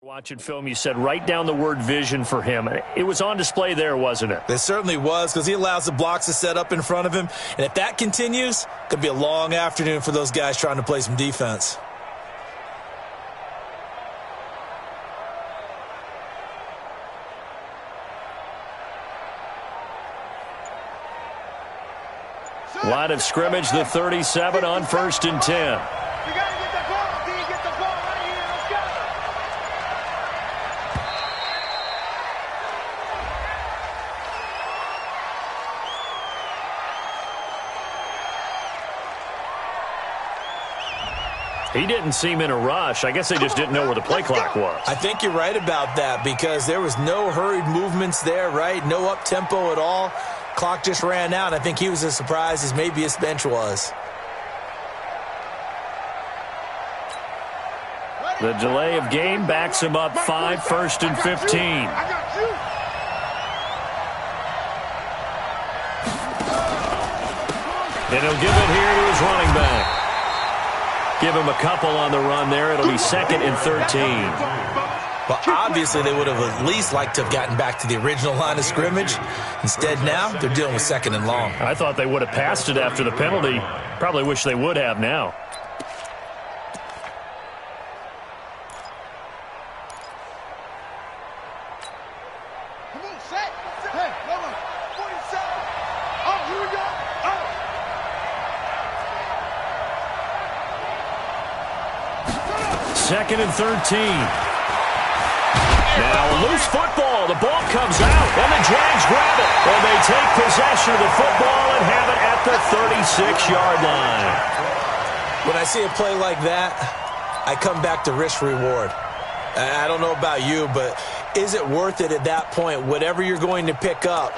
Watching film, you said write down the word vision for him. It was on display there, wasn't it? It certainly was, because he allows the blocks to set up in front of him. And if that continues, it could be a long afternoon for those guys trying to play some defense. Line of scrimmage, the 37 on 1st and 10. He didn't seem in a rush. I guess they just didn't know where the play clock was. I think you're right about that, because there was no hurried movements there, right? No up-tempo at all. Clock just ran out. I think he was as surprised as maybe his bench was. The delay of game backs him up 5, 1st and 15. And he'll give it here to his running back. Give him a couple on the run there. It'll be 2nd and 13. Well, obviously they would have at least liked to have gotten back to the original line of scrimmage. Instead now, they're dealing with 2nd and long. I thought they would have passed it after the penalty. Probably wish they would have now. Second and 13. Now a loose football. The ball comes out, and the Jags grab it. And they take possession of the football and have it at the 36-yard line. When I see a play like that, I come back to risk-reward. I don't know about you, but is it worth it at that point, whatever you're going to pick up,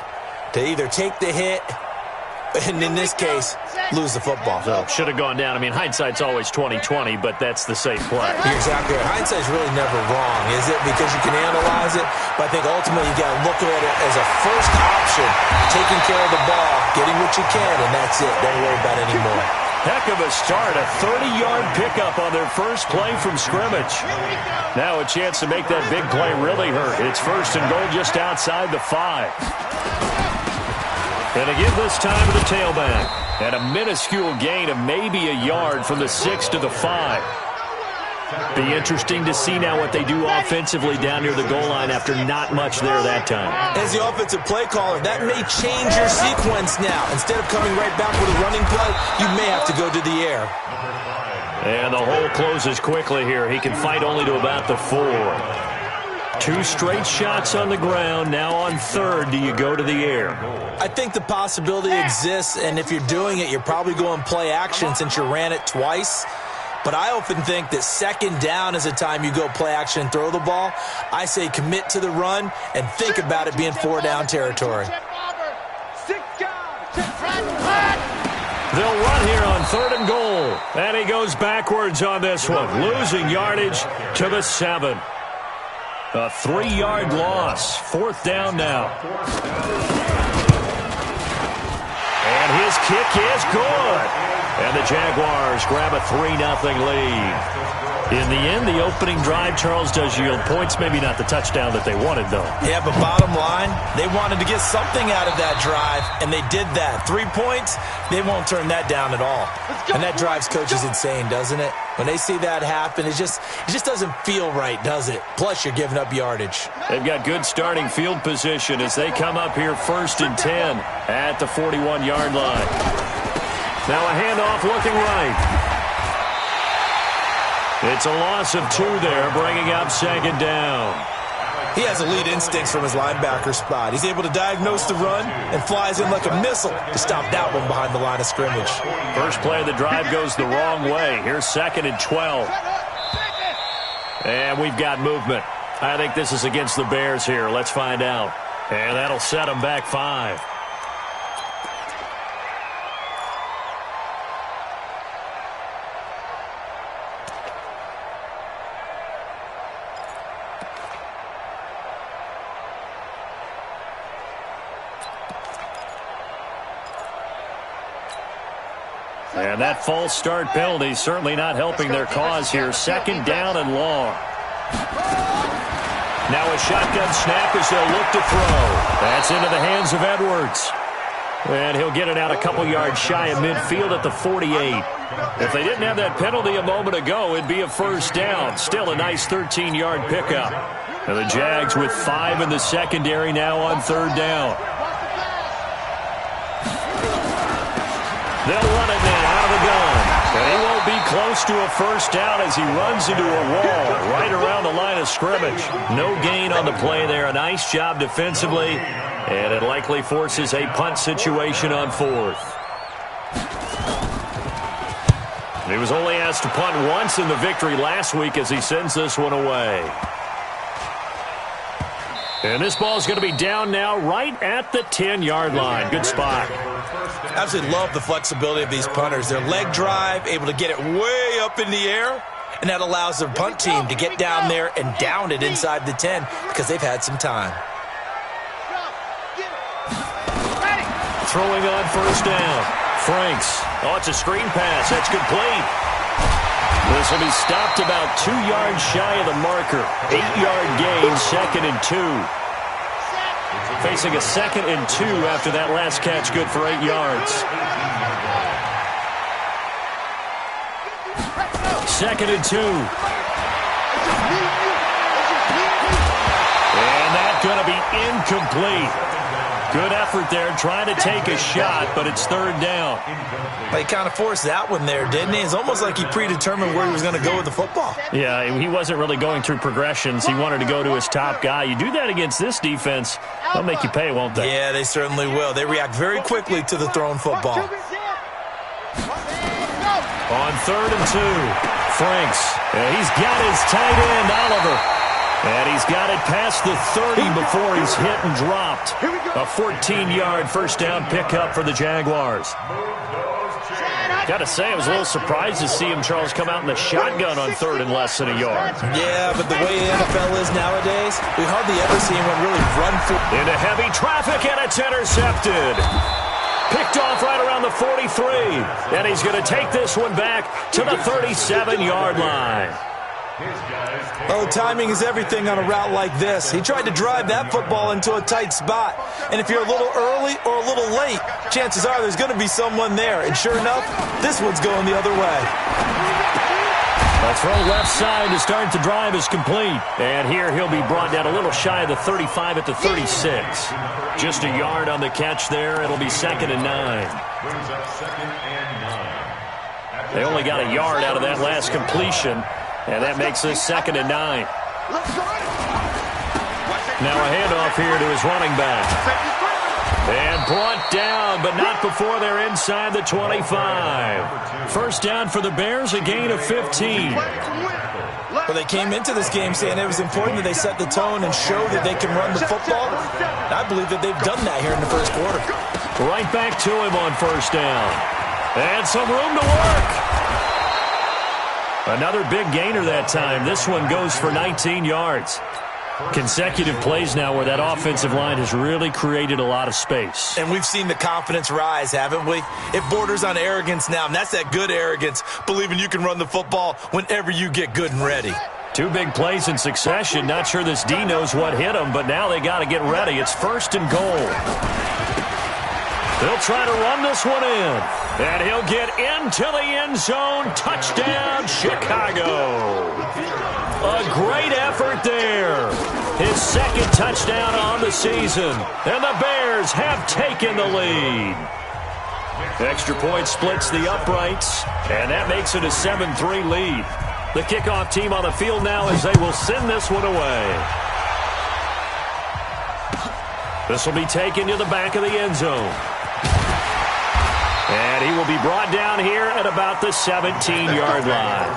to either take the hit, and in this case, lose the football? So should have gone down. I mean, hindsight's always 20/20, but that's the safe play. You're exactly right. Hindsight's really never wrong, is it? Because you can analyze it, but I think ultimately you got to look at it as a first option, taking care of the ball, getting what you can, and that's it. Don't worry about it anymore. Heck of a start, a 30-yard pickup on their first play from scrimmage. Now a chance to make that big play really hurt. It's 1st and goal just outside the 5. And again this time to the tailback. And a minuscule gain of maybe a yard from the 6 to the 5. Be interesting to see now what they do offensively down near the goal line after not much there that time. As the offensive play caller, that may change your sequence now. Instead of coming right back with a running play, you may have to go to the air. And the hole closes quickly here. He can fight only to about the 4. 2 straight shots on the ground. Now on 3rd, do you go to the air? I think the possibility exists, and if you're doing it, you're probably going play action since you ran it twice. But I often think that 2nd down is a time you go play action and throw the ball. I say commit to the run and think about it being 4-down territory. They'll run here on 3rd and goal. And he goes backwards on this one, losing yardage to the 7. A 3-yard loss. 4th down now. And his kick is good. And the Jaguars grab a 3-0 lead. In the end, the opening drive, Charles, does yield points. Maybe not the touchdown that they wanted, though. Yeah, but bottom line, they wanted to get something out of that drive, and they did that. 3 points, they won't turn that down at all. And that drives coaches insane, doesn't it? When they see that happen, it just doesn't feel right, does it? Plus, you're giving up yardage. They've got good starting field position as they come up here 1st and 10 at the 41-yard line. Now a handoff looking right. It's a loss of 2 there, bringing up 2nd down. He has elite instincts from his linebacker spot. He's able to diagnose the run and flies in like a missile to stop that one behind the line of scrimmage. First play of the drive goes the wrong way. Here's 2nd and 12. And we've got movement. I think this is against the Bears here. Let's find out. And that'll set them back 5. And that false start penalty certainly not helping their cause here. 2nd down and long. Now a shotgun snap as they'll look to throw. That's into the hands of Edwards. And he'll get it out a couple yards shy of midfield at the 48. If they didn't have that penalty a moment ago, it'd be a first down. Still a nice 13-yard pickup. And the Jags with 5 in the secondary now on third down. They'll run it now out of the gun. And he won't be close to a first down as he runs into a wall right around the line of scrimmage. No gain on the play there. A nice job defensively. And it likely forces a punt situation on fourth. He was only asked to punt once in the victory last week as he sends this one away. And this ball is going to be down now right at the 10-yard line. Good spot. Absolutely love the flexibility of these punters. Their leg drive, able to get it way up in the air, and that allows their punt team to get down there and down it inside the 10 because they've had some time. Throwing on first down. Franks. Oh, it's a screen pass. That's complete. This will be stopped about 2 yards shy of the marker. 8-yard gain, 2nd and 2. Facing a 2nd and 2 after that last catch, good for 8 yards. 2nd and 2. And that's going to be incomplete. Good effort there, trying to take a shot, but it's third down. He kind of forced that one there, didn't he? It's almost like he predetermined where he was going to go with the football. Yeah, he wasn't really going through progressions. He wanted to go to his top guy. You do that against this defense, they'll make you pay, won't they? Yeah, they certainly will. They react very quickly to the thrown football. On third and 2, Franks. He's got his tight end, Oliver. And he's got it past the 30 before he's hit and dropped. A 14-yard first down pickup for the Jaguars. Got to say, I was a little surprised to see him, Charles, come out in the shotgun on third and less than a yard. Yeah, but the way the NFL is nowadays, we hardly ever see anyone really run for. Into heavy traffic, and it's intercepted. Picked off right around the 43. And he's going to take this one back to the 37-yard line. Oh, timing is everything on a route like this. He tried to drive that football into a tight spot. And if you're a little early or a little late, chances are there's going to be someone there. And sure enough, this one's going the other way. A throw left side to start the drive is complete. And here he'll be brought down a little shy of the 35 at the 36. Just a yard on the catch there. It'll be 2nd and 9. They only got a yard out of that last completion. And that makes this 2nd and 9. Now a handoff here to his running back. And brought down, but not before they're inside the 25. First down for the Bears, a gain of 15. Well, they came into this game saying it was important that they set the tone and show that they can run the football. I believe that they've done that here in the first quarter. Right back to him on first down. And some room to work. Another big gainer that time. This one goes for 19 yards. Consecutive plays now where that offensive line has really created a lot of space. And we've seen the confidence rise, haven't we? It borders on arrogance now, and that's that good arrogance, believing you can run the football whenever you get good and ready. 2 big plays in succession. Not sure this D knows what hit him, but now they got to get ready. It's 1st and goal. They'll try to run this one in. And he'll get into the end zone. Touchdown, Chicago. A great effort there. His 2nd touchdown on the season. And the Bears have taken the lead. Extra point splits the uprights. And that makes it a 7-3 lead. The kickoff team on the field now as they will send this one away. This will be taken to the back of the end zone. And he will be brought down here at about the 17-yard line.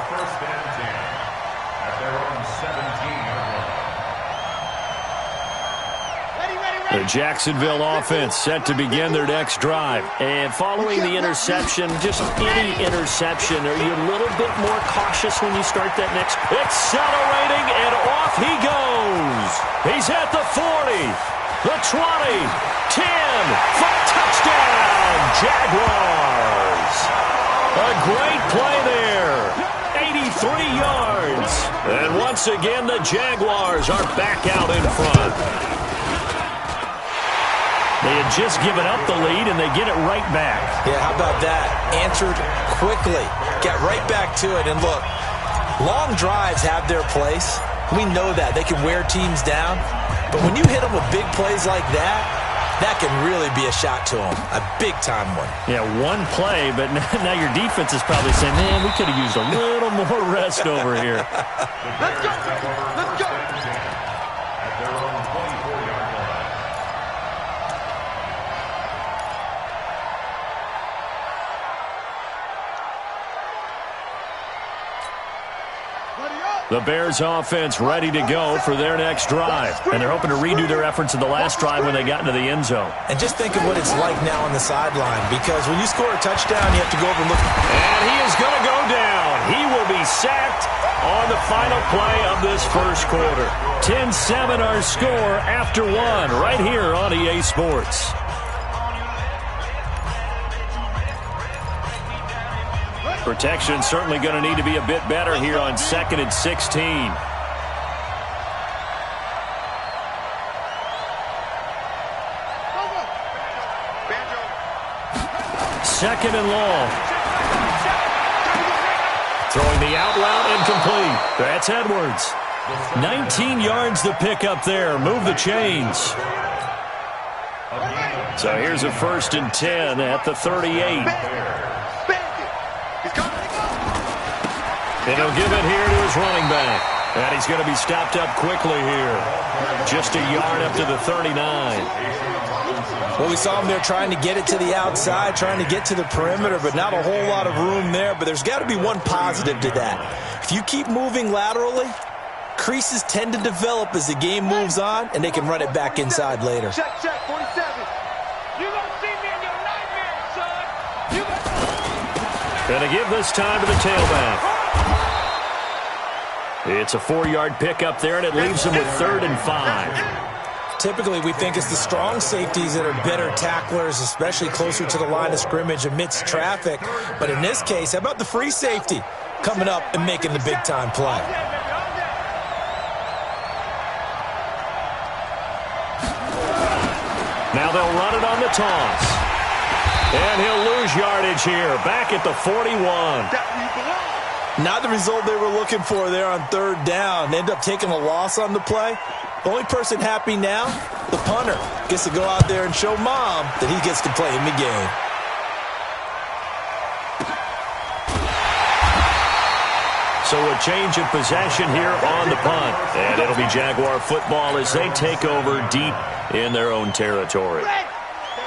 The Jacksonville offense set to begin their next drive. And following the interception, just any interception, are you a little bit more cautious when you start that next? Accelerating, and off he goes. He's at the 40. The 20, 10, for touchdown, Jaguars. A great play there. 83 yards. And once again, the Jaguars are back out in front. They had just given up the lead, and they get it right back. Yeah, how about that? Answered quickly. Got right back to it. And look, long drives have their place. We know that. They can wear teams down. But when you hit them with big plays like that, that can really be a shot to them. A big-time one. Yeah, one play, but now your defense is probably saying, man, we could have used a little more rest over here. Let's go. Let's go. The Bears offense ready to go for their next drive. And they're hoping to redo their efforts in the last drive when they got into the end zone. And just think of what it's like now on the sideline, because when you score a touchdown, you have to go over and look. And he is going to go down. He will be sacked on the final play of this first quarter. 10-7 our score after one right here on EA Sports. Protection certainly going to need to be a bit better here on 2nd and 16. Second and long. Throwing the out route incomplete. That's Edwards. 19 yards to pick up there. Move the chains. So here's a 1st and 10 at the 38. And he'll give it here to his running back. And he's going to be stopped up quickly here. Just a yard up to the 39. Well, we saw him there trying to get it to the outside, trying to get to the perimeter, but not a whole lot of room there. But there's got to be one positive to that. If you keep moving laterally, creases tend to develop as the game moves on, and they can run it back inside later. Check, 47. You're going to see me in your nightmares, son. And to give this time to the tailback. It's a 4-yard pickup there, and it leaves them with 3rd and 5. Typically, we think it's the strong safeties that are better tacklers, especially closer to the line of scrimmage amidst traffic. But in this case, how about the free safety coming up and making the big-time play? Now they'll run it on the toss. And he'll lose yardage here, back at the 41. Not the result they were looking for there on 3rd down. They end up taking a loss on the play. The only person happy now, the punter, gets to go out there and show Mom that he gets to play in the game. So a change of possession here on the punt. And it'll be Jaguar football as they take over deep in their own territory.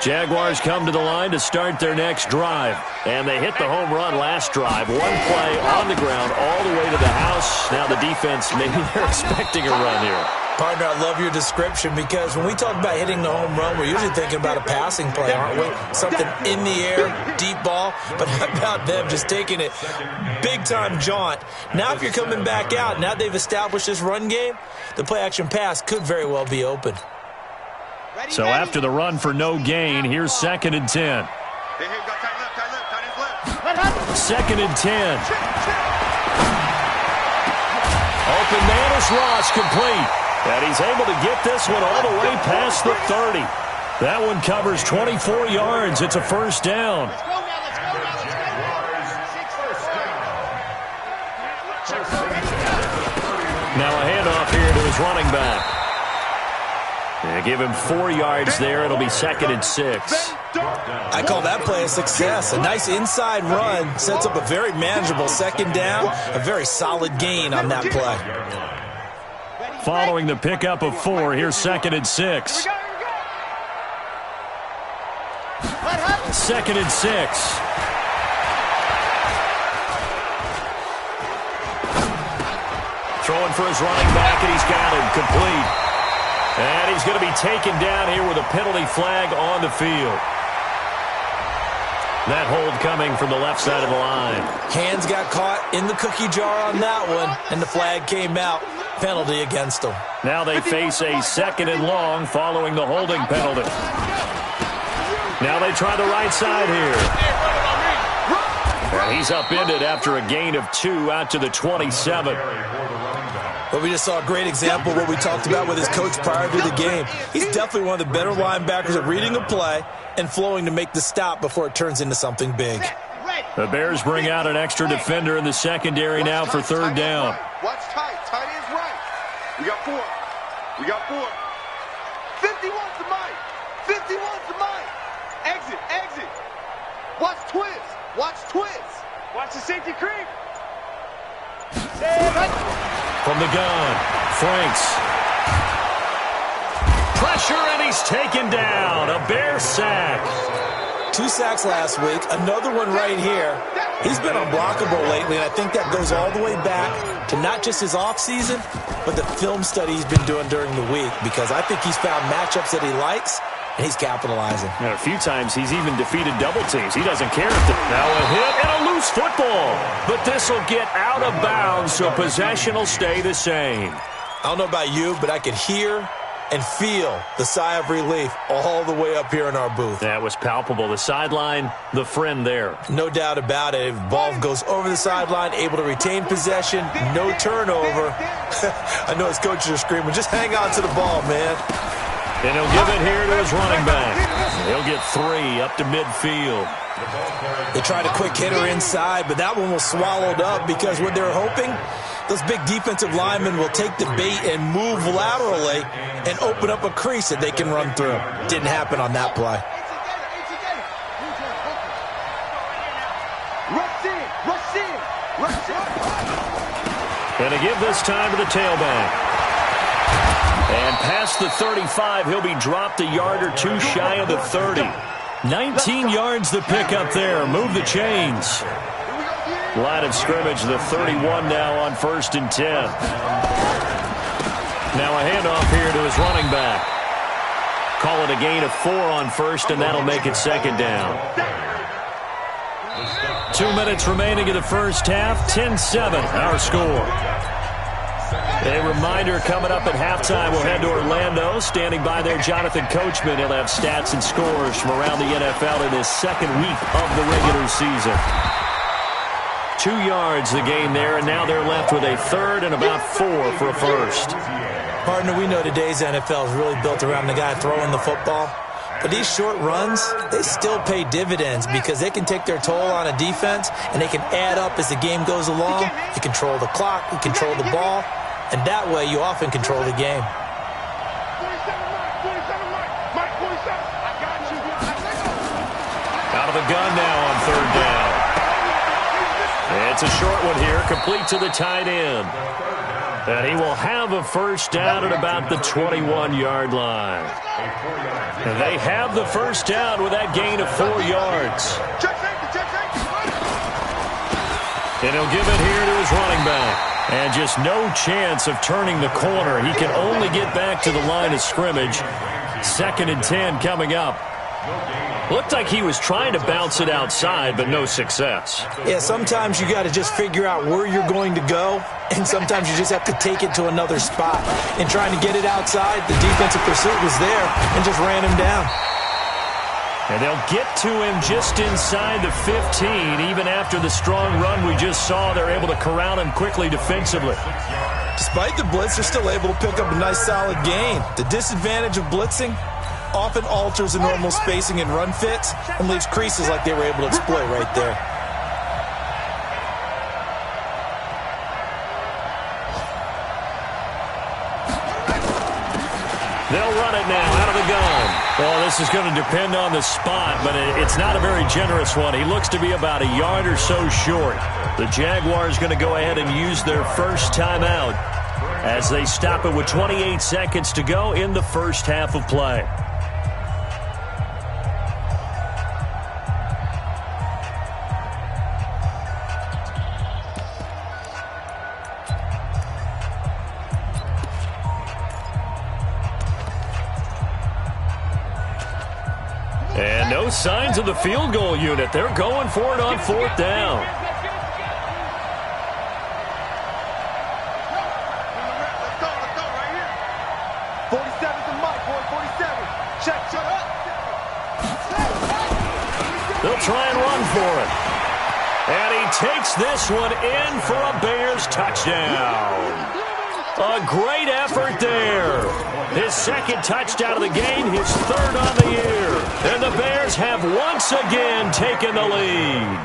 Jaguars come to the line to start their next drive. And they hit the home run last drive. One play on the ground all the way to the house. Now the defense, maybe they're expecting a run here. Partner, I love your description, because when we talk about hitting the home run, we're usually thinking about a passing play, aren't we? Something in the air, deep ball. But how about them just taking it big-time jaunt? Now if you're coming back out, now they've established this run game, the play-action pass could very well be open. So after the run for no gain, here's 2nd and 10. 2nd and 10. Open man is Ross, complete. And he's able to get this one all the way past the 30. That one covers 24 yards. It's a 1st down. Now a handoff here to his running back. And give him 4 yards there. It'll be 2nd and 6. I call that play a success. A nice inside run sets up a very manageable 2nd down. A very solid gain on that play. Following the pickup of 4, here's 2nd and 6. 2nd and 6. Throwing for his running back, and he's got him complete. And he's going to be taken down here with a penalty flag on the field. That hold coming from the left side of the line. Hands got caught in the cookie jar on that one, and the flag came out. Penalty against them. Now they face a 2nd and long following the holding penalty. Now they try the right side here. And he's upended after a gain of 2 out to the 27. Well, we just saw a great example of what we talked about with his coach prior to the game. He's definitely one of the better linebackers at reading a play and flowing to make the stop before it turns into something big. The Bears bring out an extra defender in the secondary now for third down. Watch tight. Tight ends right. We got 4. We got 4. 51's the mic. 51's the mic. Exit. Exit. Watch twist. Watch twist. Watch the safety creep. From the gun, Franks. Pressure, and he's taken down. A Bear sack. 2 sacks last week, another one right here. He's been unblockable lately, and I think that goes all the way back to not just his offseason, but the film study he's been doing during the week, because I think he's found matchups that he likes, and he's capitalizing. And a few times he's even defeated double teams. He doesn't care if now a hit and a loose football. But this will get out of bounds, so possession will stay the same. I don't know about you, but I could hear and feel the sigh of relief all the way up here in our booth. That was palpable. The sideline, the friend there. No doubt about it. If ball goes over the sideline, able to retain possession, no turnover. I know his coaches are screaming, just hang on to the ball, man. And he'll give it here to his running back. He'll get 3 up to midfield. They tried a quick hitter inside, but that one was swallowed up because what they were hoping, those big defensive linemen will take the bait and move laterally and open up a crease that they can run through. Didn't happen on that play. And to give this time to the tailback. And past the 35, he'll be dropped a yard or 2 shy of the 30. 19 yards the pick up there. Move the chains. Line of scrimmage, the 31 now on 1st and 10. Now a handoff here to his running back. Call it a gain of 4 on 1st, and that'll make it 2nd down. 2 minutes remaining in the first half. 10-7, our score. A reminder coming up at halftime, we'll head to Orlando. Standing by there, Jonathan Coachman. He'll have stats and scores from around the NFL in his 2nd week of the regular season. 2 yards the gain there, and now they're left with a 3rd and about 4 for a 1st. Partner, we know today's NFL is really built around the guy throwing the football. But these short runs, they still pay dividends because they can take their toll on a defense, and they can add up as the game goes along. You control the clock, you control the ball. And that way, you often control the game. Out of the gun now on 3rd down. It's a short one here, complete to the tight end. And he will have a 1st down at about the 21-yard line. And they have the 1st down with that gain of 4 yards. And he'll give it here to his running back. And just no chance of turning the corner. He can only get back to the line of scrimmage. 2nd and 10 coming up. Looked like he was trying to bounce it outside, but no success. Yeah, sometimes you got to just figure out where you're going to go, and sometimes you just have to take it to another spot. And trying to get it outside, the defensive pursuit was there and just ran him down. And they'll get to him just inside the 15. Even after the strong run we just saw, they're able to corral him quickly defensively. Despite the blitz, they're still able to pick up a nice solid gain. The disadvantage of blitzing often alters the normal spacing and run fits and leaves creases like they were able to exploit right there. They'll run it now out of the gun. Well, this is going to depend on the spot, but it's not a very generous one. He looks to be about a yard or so short. The Jaguars going to go ahead and use their first timeout as they stop it with 28 seconds to go in the first half of play. And no signs of the field goal unit. They're going for it on 4th down. Let's go right here. 47's the mic, boy. 47. Check up. They'll try and run for it. And he takes this one in for a Bears touchdown. A great effort there. His second touchdown of the game, his third on the year. And the Bears have once again taken the lead.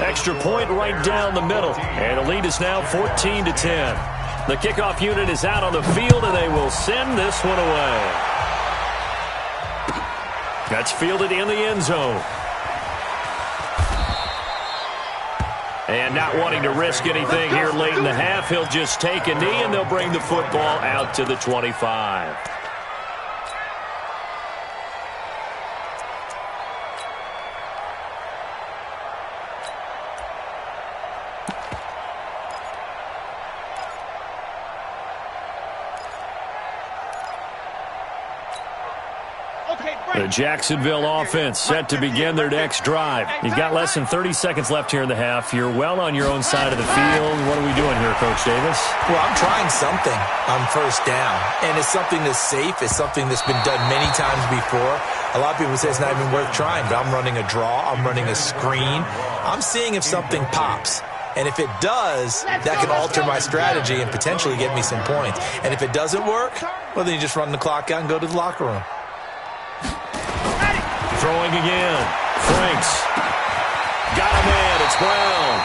Extra point right down the middle. And the lead is now 14-10. The kickoff unit is out on the field, and they will send this one away. That's fielded in the end zone. And not wanting to risk anything here late in the half, he'll just take a knee, and they'll bring the football out to the 25. The Jacksonville offense set to begin their next drive. You've got less than 30 seconds left here in the half. You're well on your own side of the field. What are we doing here, Coach Davis? Well, I'm trying something on first down, and it's something that's safe. It's something that's been done many times before. A lot of people say it's not even worth trying, but I'm running a draw. I'm running a screen. I'm seeing if something pops. And if it does, that can alter my strategy and potentially get me some points. And if it doesn't work, well, then you just run the clock out and go to the locker room. Throwing again. Franks. Got a man. It's Brown.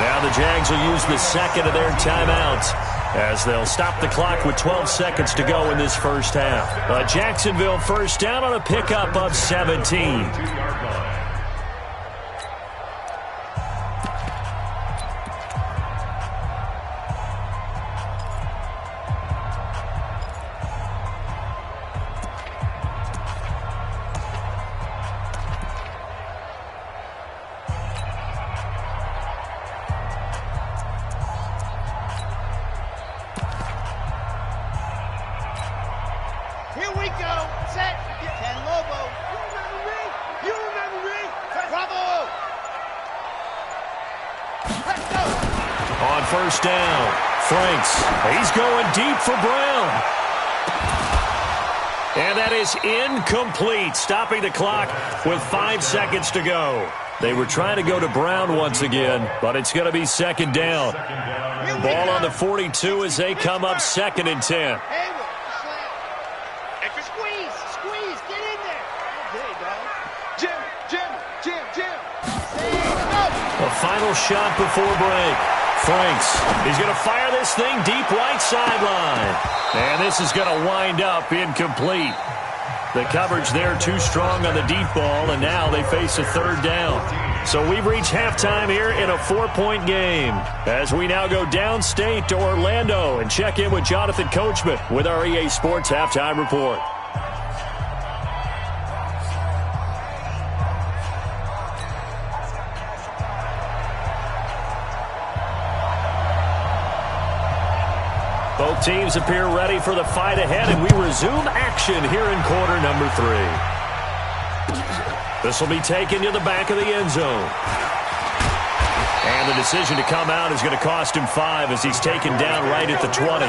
Now the Jags will use the second of their timeouts as they'll stop the clock with 12 seconds to go in this first half. A Jacksonville first down on a pickup of 17. First down. Franks. He's going deep for Brown. And that is incomplete, stopping the clock with 5 seconds to go. They were trying to go to Brown once again, but it's going to be second down. Ball on the 42 as they come up 2nd and 10. Squeeze, get in there. Okay, dog. Jim. A final shot before break. Franks, he's going to fire this thing deep right sideline. And this is going to wind up incomplete. The coverage there too strong on the deep ball, and now they face a third down. So we've reached halftime here in a 4-point game as we now go downstate to Orlando and check in with Jonathan Coachman with our EA Sports Halftime Report. Both teams appear ready for the fight ahead, and we resume action here in quarter number 3. This will be taken to the back of the end zone. And the decision to come out is going to cost him 5 as he's taken down right at the 20.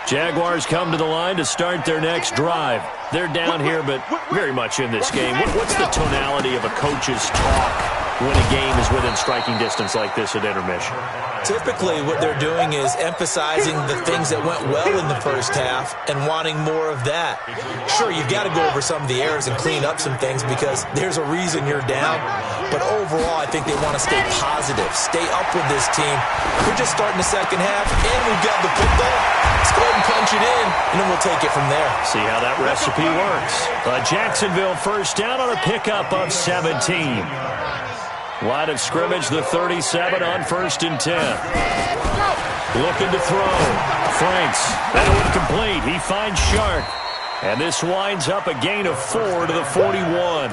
Jaguars come to the line to start their next drive. They're down here, but very much in this game. What's the tonality of a coach's talk when a game is within striking distance like this at intermission? Typically, what they're doing is emphasizing the things that went well in the first half and wanting more of that. Sure, you've got to go over some of the errors and clean up some things because there's a reason you're down. But overall, I think they want to stay positive, stay up with this team. We're just starting the second half, and we've got the football. Let's go ahead and punch it in, and then we'll take it from there. See how that recipe works. A Jacksonville first down on a pickup of 17. Line of scrimmage, the 37 on 1st and 10. Looking to throw. Franks. That one complete. He finds Shark. And this winds up a gain of 4 to the 41.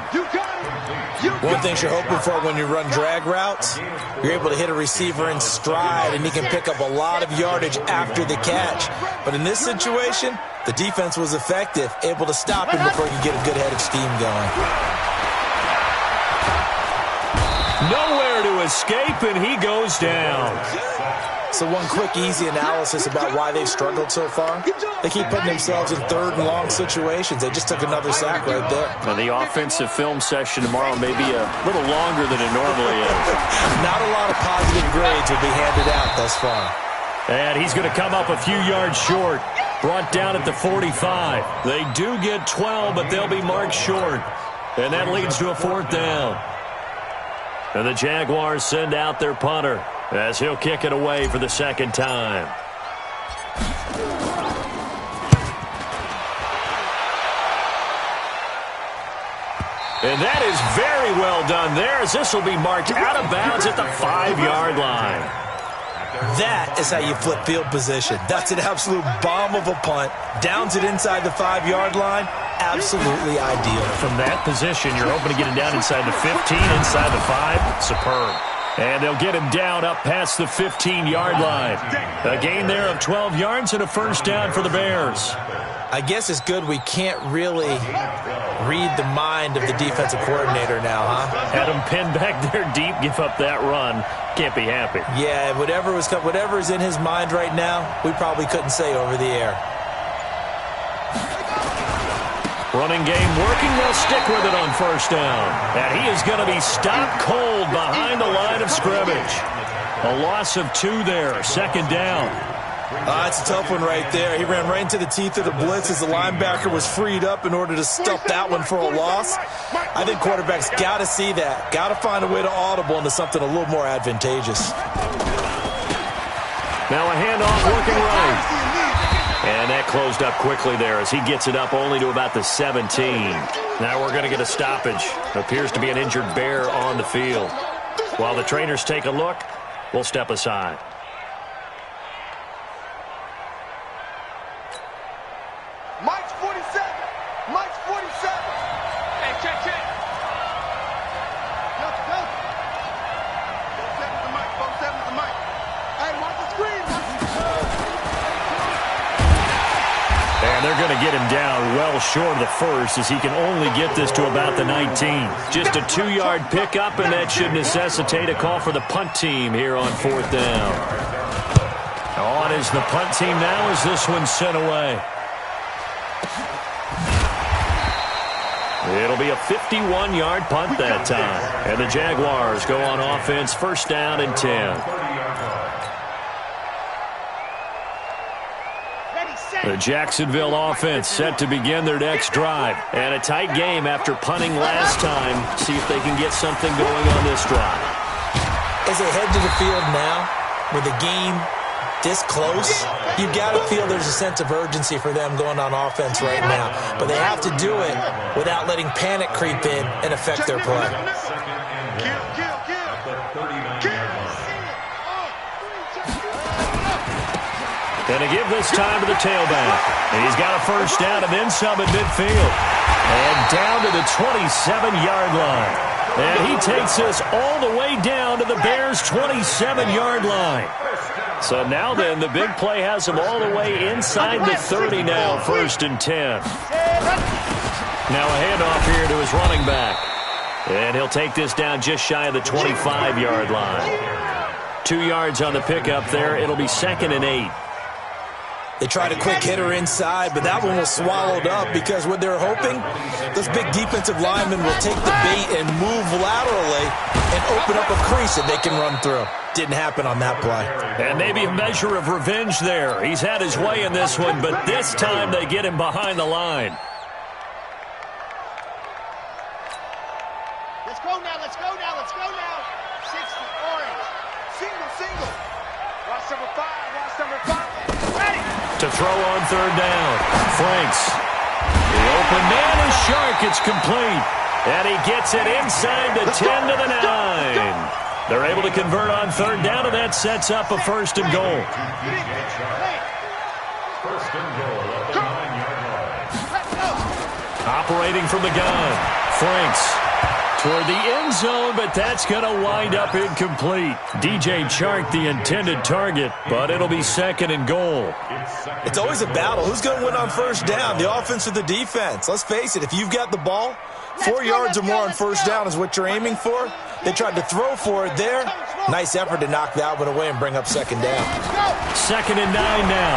One thing you're hoping for when you run drag routes, you're able to hit a receiver in stride, and he can pick up a lot of yardage after the catch. But in this situation, the defense was effective, able to stop him before he could get a good head of steam going. Nowhere to escape, and he goes down. So one quick, easy analysis about why they've struggled so far. They keep putting themselves in third and long situations. They just took another sack right there. Now the offensive film session tomorrow may be a little longer than it normally is. Not a lot of positive grades will be handed out thus far. And he's going to come up a few yards short. Brought down at the 45. They do get 12, but they'll be marked short. And that leads to a 4th down. And the Jaguars send out their punter as he'll kick it away for the 2nd time. And that is very well done there, as this will be marked out of bounds at the 5-yard line. That is how you flip field position. That's an absolute bomb of a punt. Downs it inside the 5-yard line. Absolutely ideal. From that position, you're hoping to get him down inside the 15, inside the 5. Superb. And they'll get him down up past the 15-yard line. A gain there of 12 yards and a 1st down for the Bears. I guess it's good we can't really read the mind of the defensive coordinator now, huh? Had him pinned back there deep, give up that run. Can't be happy. Yeah, whatever is in his mind right now, we probably couldn't say over the air. Running game working. They'll stick with it on 1st down. And he is going to be stopped cold behind the line of scrimmage. A loss of 2 there. 2nd down. It's a tough one right there. He ran right into the teeth of the blitz as the linebacker was freed up in order to stuff that one for a loss. I think quarterbacks got to see that. Got to find a way to audible into something a little more advantageous. Now a handoff working right. And that closed up quickly there as he gets it up only to about the 17. Now we're going to get a stoppage. Appears to be an injured Bear on the field. While the trainers take a look, we'll step aside. Mike's 47. Mike's 47. Hey, check. Go. 7's the mic. 7's the mic. Hey, watch the screen. And they're going to get him down well short of the 1st as he can only get this to about the 19. Just a 2-yard pickup, and that should necessitate a call for the punt team here on 4th down. On is the punt team now as this one's sent away. It'll be a 51-yard punt that time. And the Jaguars go on offense, 1st down and 10. The Jacksonville offense set to begin their next drive. And a tight game after punting last time. See if they can get something going on this drive. As they head to the field now, with the game this close, you've got to feel there's a sense of urgency for them going on offense right now. But they have to do it without letting panic creep in and affect their play. Going to give this time to the tailback. And he's got a 1st down and then some at midfield. And down to the 27-yard line. And he takes us all the way down to the Bears' 27-yard line. So now then, the big play has him all the way inside the 30 now, 1st and 10. Now a handoff here to his running back. And he'll take this down just shy of the 25-yard line. 2 yards on the pickup there. It'll be 2nd and 8. They tried a quick hitter inside, but that one was swallowed up because what they're hoping, those big defensive linemen will take the bait and move laterally and open up a crease that they can run through. Didn't happen on that play. And maybe a measure of revenge there. He's had his way in this one, but this time they get him behind the line. Let's go now. 60 orange. Single. Watch number 5. Ready. To throw on 3rd down. Franks. The open man is Shark. It's complete. And he gets it inside the 10 to the 9. They're able to convert on 3rd down, and that sets up a 1st and goal. 1st and goal at the 9-yard line. Operating from the gun. Franks toward the end zone, but that's going to wind up incomplete. DJ Chark, the intended target, but it'll be 2nd and goal. It's always a battle. Who's going to win on 1st down, the offense or the defense? Let's face it, if you've got the ball, 4 yards or more on 1st down is what you're aiming for. They tried to throw for it there. Nice effort to knock that one away and bring up second down. 2nd and 9 now.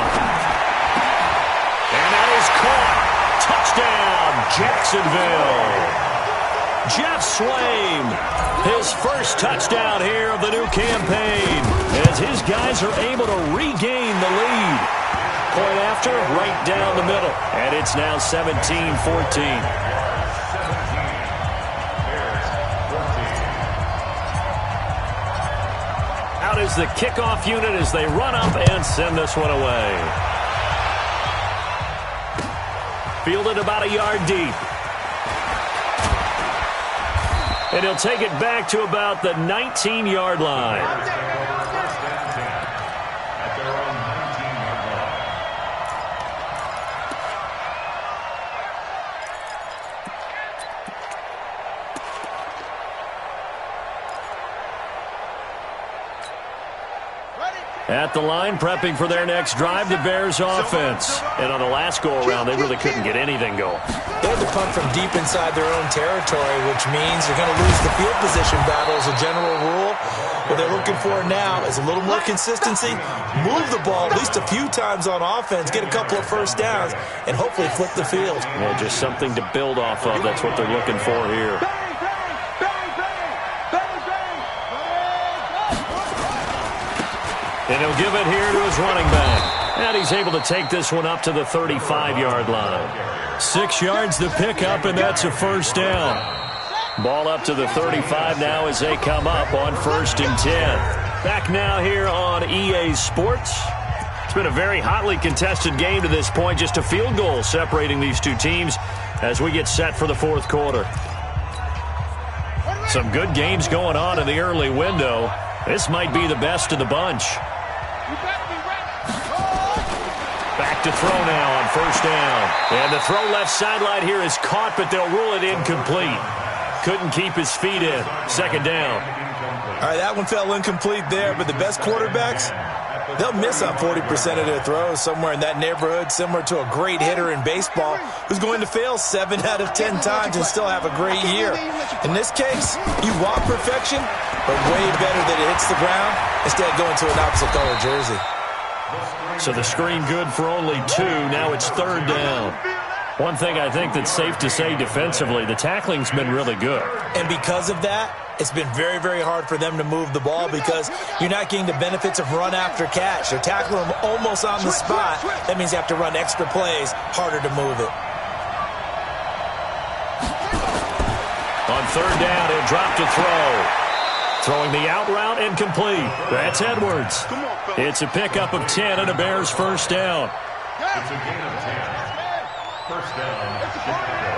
And that is caught. Touchdown, Jacksonville. Jeff Swaim, his first touchdown here of the new campaign, as his guys are able to regain the lead. Point after, right down the middle. And it's now 17-14. Out is the kickoff unit as they run up and send this one away. Fielded about a yard deep. And he'll take it back to about the 19-yard line. At the line, prepping for their next drive, the Bears offense. And on the last go-around, they really couldn't get anything going. They had to punt from deep inside their own territory, which means you're going to lose the field position battle as a general rule. What they're looking for now is a little more consistency, move the ball at least a few times on offense, get a couple of first downs, and hopefully flip the field. Yeah, just something to build off of. That's what they're looking for here. And he'll give it here to his running back. And he's able to take this one up to the 35-yard line. 6 yards to pick up, and that's a first down. Ball up to the 35 now as they come up on 1st and 10. Back now here on EA Sports. It's been a very hotly contested game to this point. Just a field goal separating these two teams as we get set for the 4th quarter. Some good games going on in the early window. This might be the best of the bunch. Back to throw now on 1st down. And the throw left sideline here is caught, but they'll rule it incomplete. Couldn't keep his feet in. 2nd down. All right, that one fell incomplete there, but the best quarterbacks, they'll miss on 40% of their throws, somewhere in that neighborhood, similar to a great hitter in baseball who's going to fail 7 out of 10 times and still have a great year. In this case, you want perfection, but way better that it hits the ground instead of going to an opposite color jersey. So the screen good for only 2. Now it's 3rd down. One thing I think that's safe to say defensively, the tackling's been really good. And because of that, it's been very, very hard for them to move the ball because you're not getting the benefits of run after catch. They're tackling them almost on the spot. That means you have to run extra plays, harder to move it. On 3rd down, he'll drop to throw. Throwing the out route incomplete. That's Edwards. It's a pickup of 10 and a Bears 1st down. It's a gain of 10. 1st down, Chicago.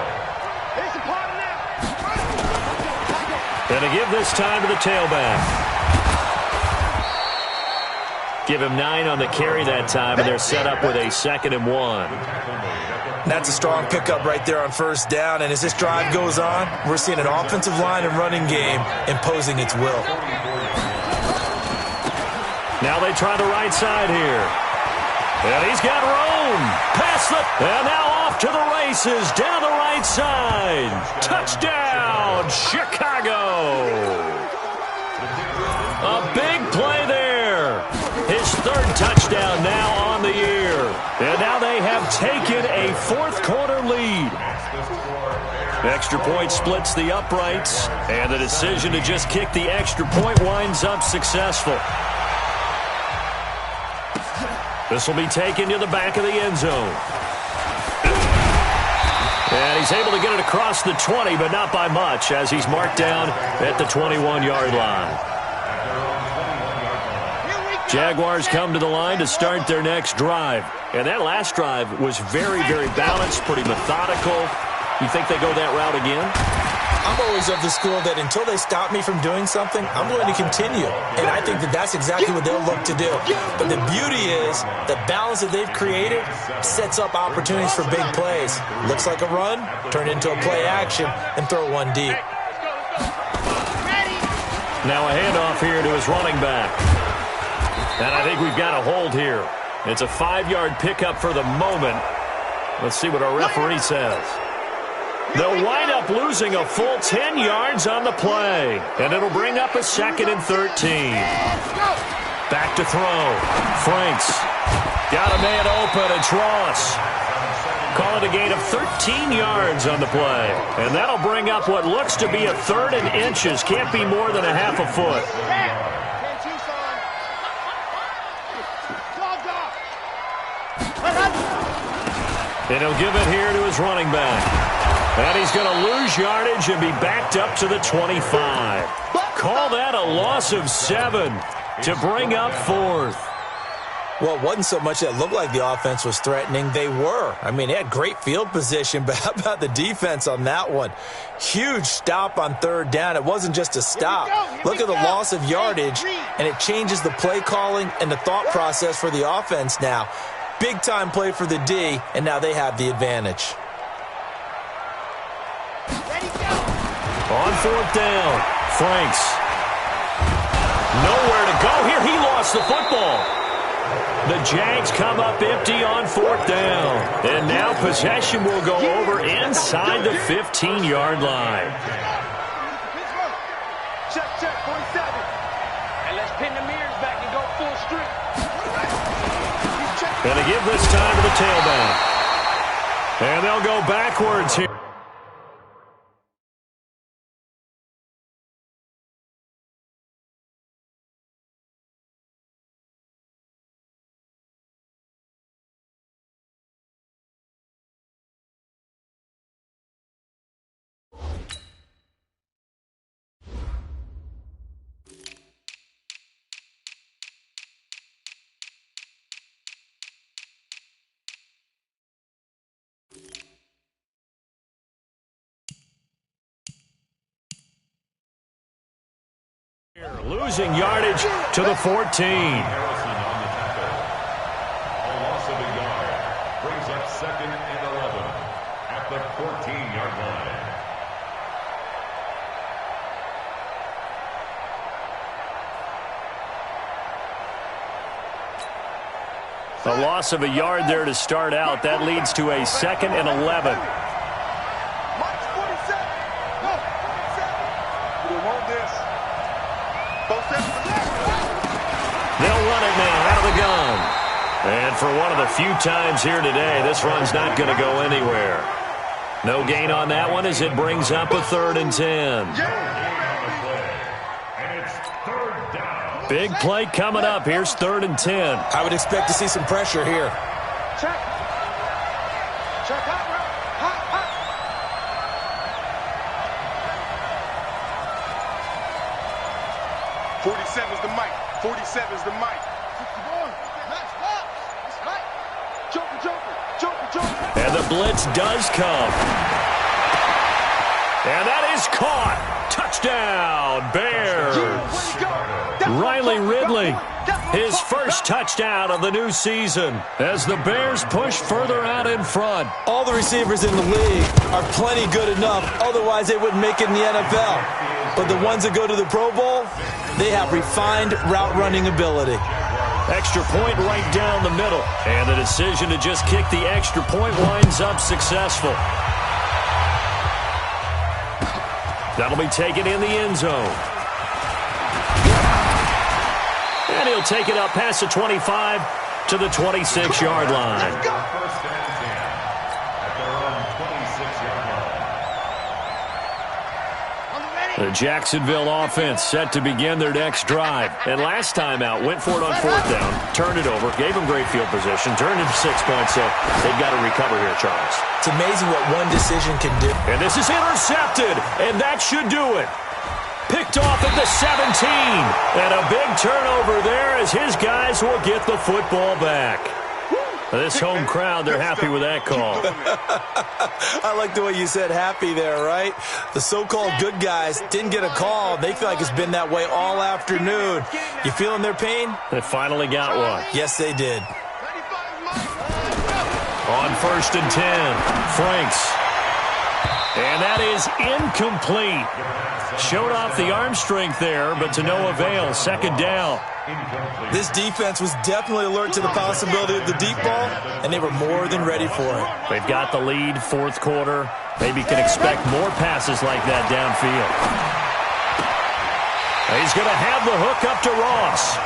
And to give this time to the tailback. Give him 9 on the carry that time, and they're set up with a 2nd and 1. That's a strong pickup right there on 1st down, and as this drive goes on, we're seeing an offensive line and running game imposing its will. Now they try the right side here. And he's got room. Past the... And now off to the races. Down the right side. Touchdown, Chicago. A big play there. His 3rd touchdown now on the year. And now they have taken a 4th quarter lead. Extra point splits the uprights. And the decision to just kick the extra point winds up successful. This will be taken to the back of the end zone. And he's able to get it across the 20, but not by much, as he's marked down at the 21-yard line. Jaguars come to the line to start their next drive. And that last drive was very, very balanced, pretty methodical. You think they go that route again? I'm always of the school that until they stop me from doing something, I'm going to continue. And I think that that's exactly what they'll look to do. But the beauty is the balance that they've created sets up opportunities for big plays. Looks like a run, turn into a play action, and throw one deep. Now a handoff here to his running back. And I think we've got a hold here. It's a 5-yard pickup for the moment. Let's see what our referee says. They'll wind up losing a full 10 yards on the play, and it'll bring up a 2nd and 13. Back to throw. Franks. Got a man open. It's Ross. Call it a gain of 13 yards on the play. And that'll bring up what looks to be a 3rd and inches. Can't be more than a half a foot. And he'll give it here to his running back. And he's going to lose yardage and be backed up to the 25. Call that a loss of 7 to bring up 4th. Well, it wasn't so much that it looked like the offense was threatening. They were. I mean, they had great field position, but how about the defense on that one? Huge stop on 3rd down. It wasn't just a stop. Look at the loss of yardage, and it changes the play calling and the thought process for the offense now. Big-time play for the D, and now they have the advantage. On 4th down, Franks. Nowhere to go here. He lost the football. The Jags come up empty on 4th down. And now possession will go over inside the 15-yard line. Check, 47. And let's pin the mirrors back and go full street. Gonna give this time to the tailback. And they'll go backwards here. Losing yardage to the 14. Harrison on the tackle. A loss of a yard brings up 2nd and 11 at the 14-yard line. A loss of a yard there to start out. That leads to a 2nd and 11. March 47. Go, 47. We want this. 47. They'll run it now out of the gun. And for one of the few times here today, this run's not going to go anywhere. No gain on that one as it brings up a 3rd and 10. And it's 3rd down. Big play coming up. Here's 3rd and 10. I would expect to see some pressure here. Check. Check, hot, hot, hot. 47's the mic. 47's the mic. Joker, Joker, Joker, Joker. And the blitz does come. And that is caught. Touchdown, Bears. Riley Ridley, his first touchdown of the new season as the Bears push further out in front. All the receivers in the league are plenty good enough. Otherwise, they wouldn't make it in the NFL. But the ones that go to the Pro Bowl, they have refined route running ability. Extra point right down the middle. And the decision to just kick the extra point winds up successful. That'll be taken in the end zone. And he'll take it up past the 25 to the 26-yard line. First and 10 at their own 26-yard line. The Jacksonville offense set to begin their next drive. And last time out, went for it on 4th down, turned it over, gave them great field position, turned it to 6 points, so they've got to recover here, Charles. It's amazing what one decision can do. And this is intercepted, and that should do it. Picked off at the 17. And a big turnover there as his guys will get the football back. This home crowd, they're happy with that call. I like the way you said happy there, right? The so-called good guys didn't get a call. They feel like it's been that way all afternoon. You feeling their pain? They finally got one. Yes, they did. On 1st and 10, Franks. And that is incomplete. Showed off the arm strength there, but to no avail. Second down. This defense was definitely alert to the possibility of the deep ball, and they were more than ready for it. They've got the lead, fourth quarter. Maybe can expect more passes like that downfield. He's going to have the hook up to Ross.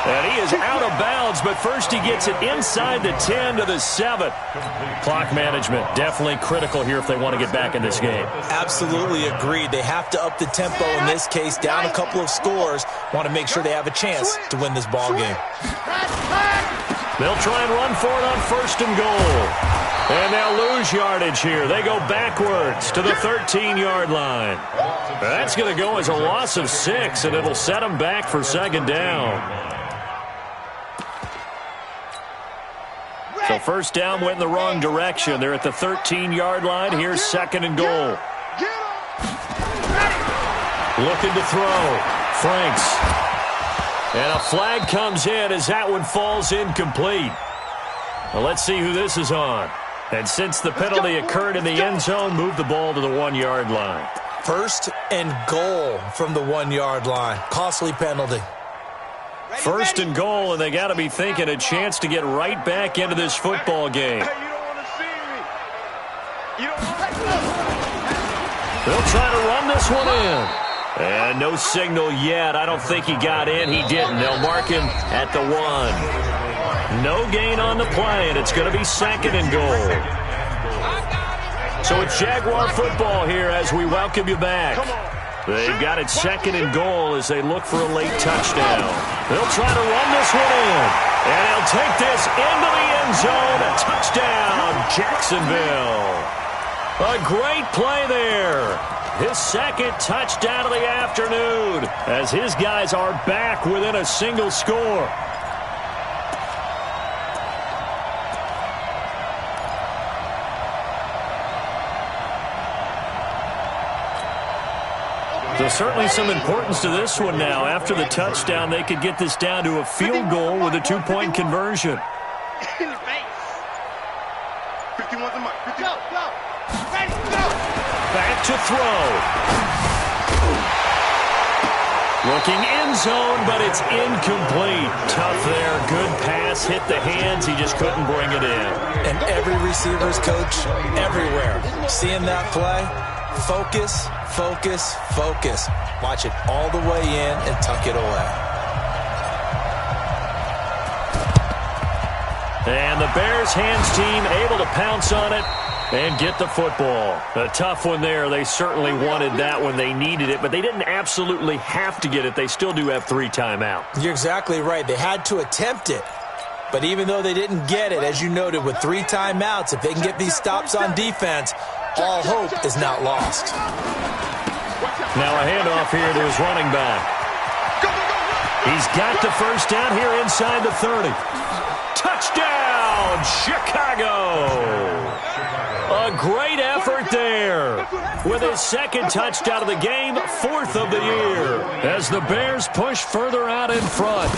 And he is out of bounds, but first he gets it inside the 10 to the 7. Clock management definitely critical here if they want to get back in this game. Absolutely agreed. They have to up the tempo in this case, down a couple of scores. Want to make sure they have a chance to win this ball game. They'll try and run for it on first and goal. And they'll lose yardage here. They go backwards to the 13-yard line. That's going to go as a loss of 6, and it'll set them back for second down. So first down went in the wrong direction. They're at the 13-yard line. Here's second and goal. Looking to throw. Franks. And a flag comes in as that one falls incomplete. Well, let's see who this is on. And since the penalty occurred in the end zone, move the ball to the 1-yard line. First and goal from the 1-yard line. Costly penalty. First and goal, and they got to be thinking a chance to get right back into this football game. They'll try to run this one in. And no signal yet. I don't think he got in. He didn't. They'll mark him at the 1. No gain on the play, and it's going to be second and goal. So it's Jaguar football here as we welcome you back. They've got it second and goal as they look for a late touchdown. They'll try to run this one in. And he'll take this into the end zone. A touchdown, Jacksonville. A great play there. His second touchdown of the afternoon as his guys are back within a single score. So certainly some importance to this one now. After the touchdown, they could get this down to a field goal with a 2-point conversion. Back to throw. Looking end zone, but it's incomplete. Tough there. Good pass. Hit the hands. He just couldn't bring it in. And every receiver's coach everywhere. Seeing that play, focus, focus, focus. Watch it all the way in and tuck it away. And the Bears hands team able to pounce on it and get the football. A tough one there. They certainly wanted that when they needed it, but they didn't absolutely have to get it. They still do have 3 timeouts. You're exactly right. They had to attempt it. But even though they didn't get it, as you noted, with 3 timeouts, if they can get these stops on defense, all hope is not lost. Now a handoff here to his running back. He's got the first down here inside the 30. Touchdown, Chicago! A great effort there. With his second touchdown of the game, 4th of the year. As the Bears push further out in front.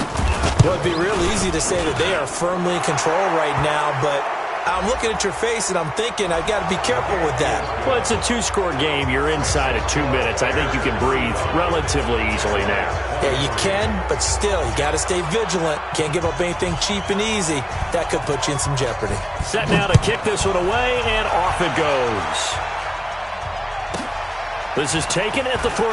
Well, it'd be real easy to say that they are firmly in control right now, but I'm looking at your face and I'm thinking I've got to be careful with that. Well, it's a 2-score game. You're inside of 2 minutes. I think you can breathe relatively easily now. Yeah, you can, but still, you got to stay vigilant. Can't give up anything cheap and easy. That could put you in some jeopardy. Set now to kick this one away, and off it goes. This is taken at the 3.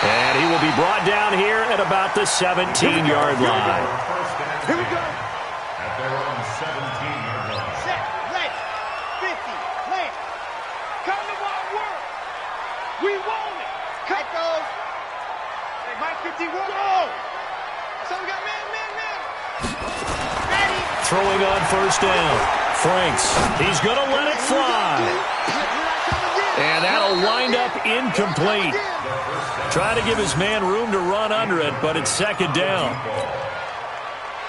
And he will be brought down here at about the 17-yard line. Here we go. At their own 17-yard line. Set, ready, 50, land. Come to wild work. We want it. Cut those. Hey, Mike 51. Go. So we got man. Ready. Throwing on first down. Franks. He's going to let it fly. And that'll wind up incomplete. Try to give his man room to run under it, but it's second down.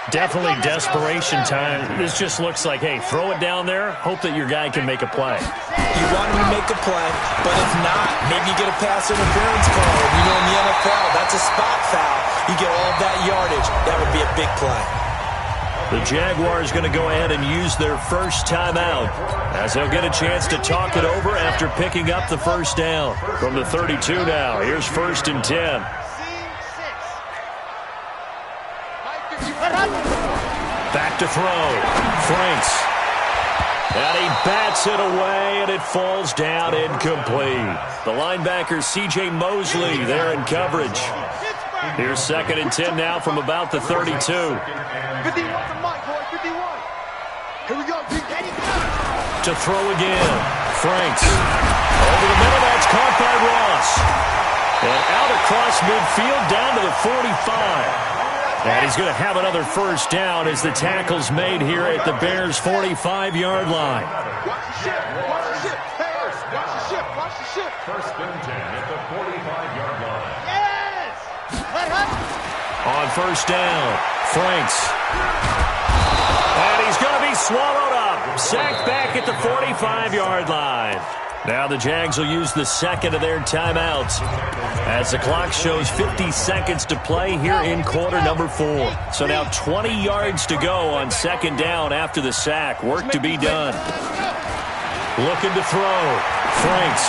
Definitely desperation time. This just looks like, hey, throw it down there, hope that your guy can make a play. You want him to make a play, but if not, maybe you get a pass interference call. You know, in the NFL, that's a spot foul. You get all of that yardage. That would be a big play. The Jaguars going to go ahead and use their first timeout as they'll get a chance to talk it over after picking up the first down. From the 32 now, here's 1st and 10. Back to throw. Franks. And he bats it away, and it falls down incomplete. The linebacker, C.J. Mosley, there in coverage. Here's 2nd and 10 now from about the 32. 51 to Mike, boy, 51. Here we go, To throw again. Franks. Over the middle, that's caught by Ross. And out across midfield, down to the 45. And he's going to have another first down as the tackle's made here at the Bears' 45-yard line. Watch the ship, watch the ship. Hey, watch the ship, watch the ship. 1st and 10 at the 45-yard line. Yes! On 1st down, Franks. And he's going to be swallowed up. Sacked back at the 45-yard line. Now the Jags will use the 2nd of their timeouts as the clock shows 50 seconds to play here in quarter number 4. So now 20 yards to go on 2nd down after the sack. Work to be done. Looking to throw. Franks.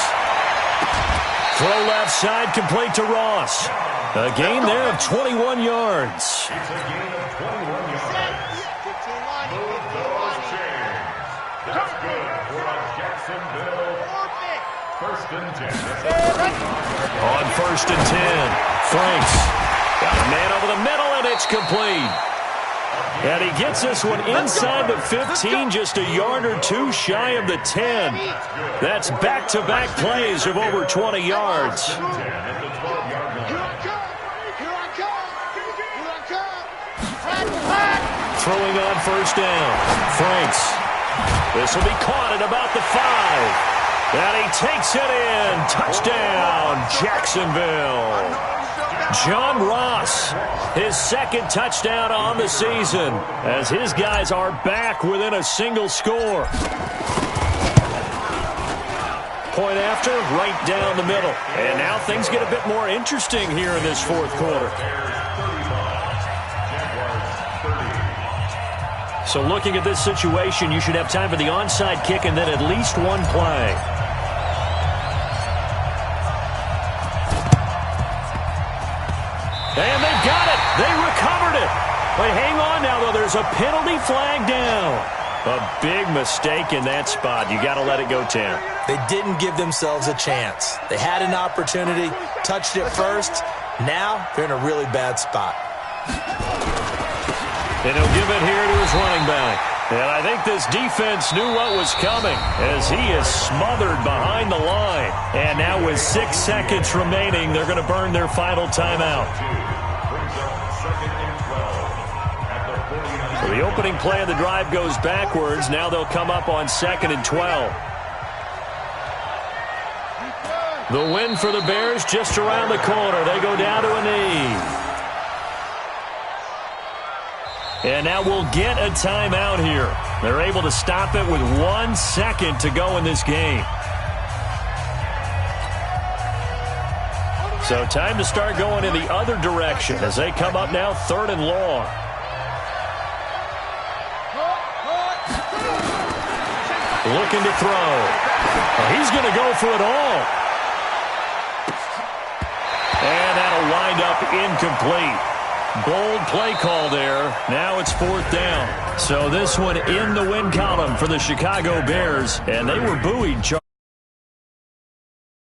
Throw left side, complete to Ross. A gain there of 21 yards. It's a gain of 21 yards. Move those chains. That's good for a Jacksonville. 1st and 10. On 1st and 10, Franks. Got a man over the middle, and it's complete. And he gets this one inside the 15, just a yard or two shy of the 10. That's back-to-back plays of over 20 yards. Throwing on 1st down, Franks. This will be caught at about the 5. And he takes it in. Touchdown, Jacksonville. John Ross, his 2nd touchdown on the season as his guys are back within a single score. Point after, right down the middle. And now things get a bit more interesting here in this 4th quarter. So looking at this situation, you should have time for the onside kick and then at least one play. And they got it. They recovered it. But hang on now, though. There's a penalty flag down. A big mistake in that spot. You got to let it go, Tim. They didn't give themselves a chance. They had an opportunity, touched it first. Now they're in a really bad spot. And he'll give it here to his running back. And I think this defense knew what was coming as he is smothered behind the line. And now with 6 seconds remaining, they're going to burn their final timeout. So the opening play of the drive goes backwards. Now they'll come up on 2nd and 12. The win for the Bears just around the corner. They go down to a knee. And now we'll get a timeout here. They're able to stop it with 1 second to go in this game. So time to start going in the other direction as they come up now 3rd and long. Looking to throw. Well, he's going to go for it all. And that'll wind up incomplete. Bold play call there. Now it's 4th down. So this one in the win column for the Chicago Bears, and they were buoyed.